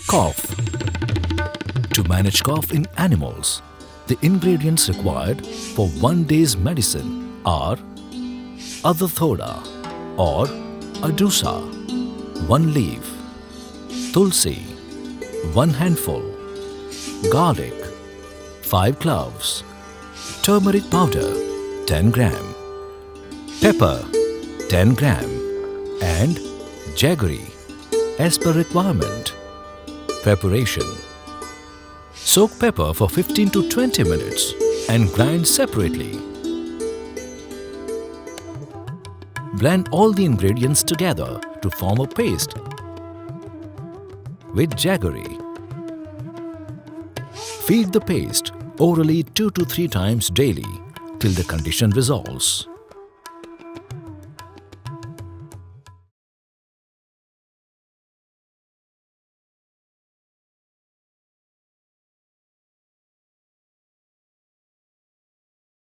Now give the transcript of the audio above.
Cough. To manage cough in animals, the ingredients required for 1 day's medicine are Adathoda or Adusa, 1 leaf, Tulsi, 1 handful, garlic, 5 cloves, turmeric powder, 10 gram, pepper, 10 gram, and jaggery as per requirement. Preparation: soak pepper for 15 to 20 minutes and grind separately. Blend all the ingredients together to form a paste with jaggery. Feed the paste orally 2 to 3 times daily till the condition resolves.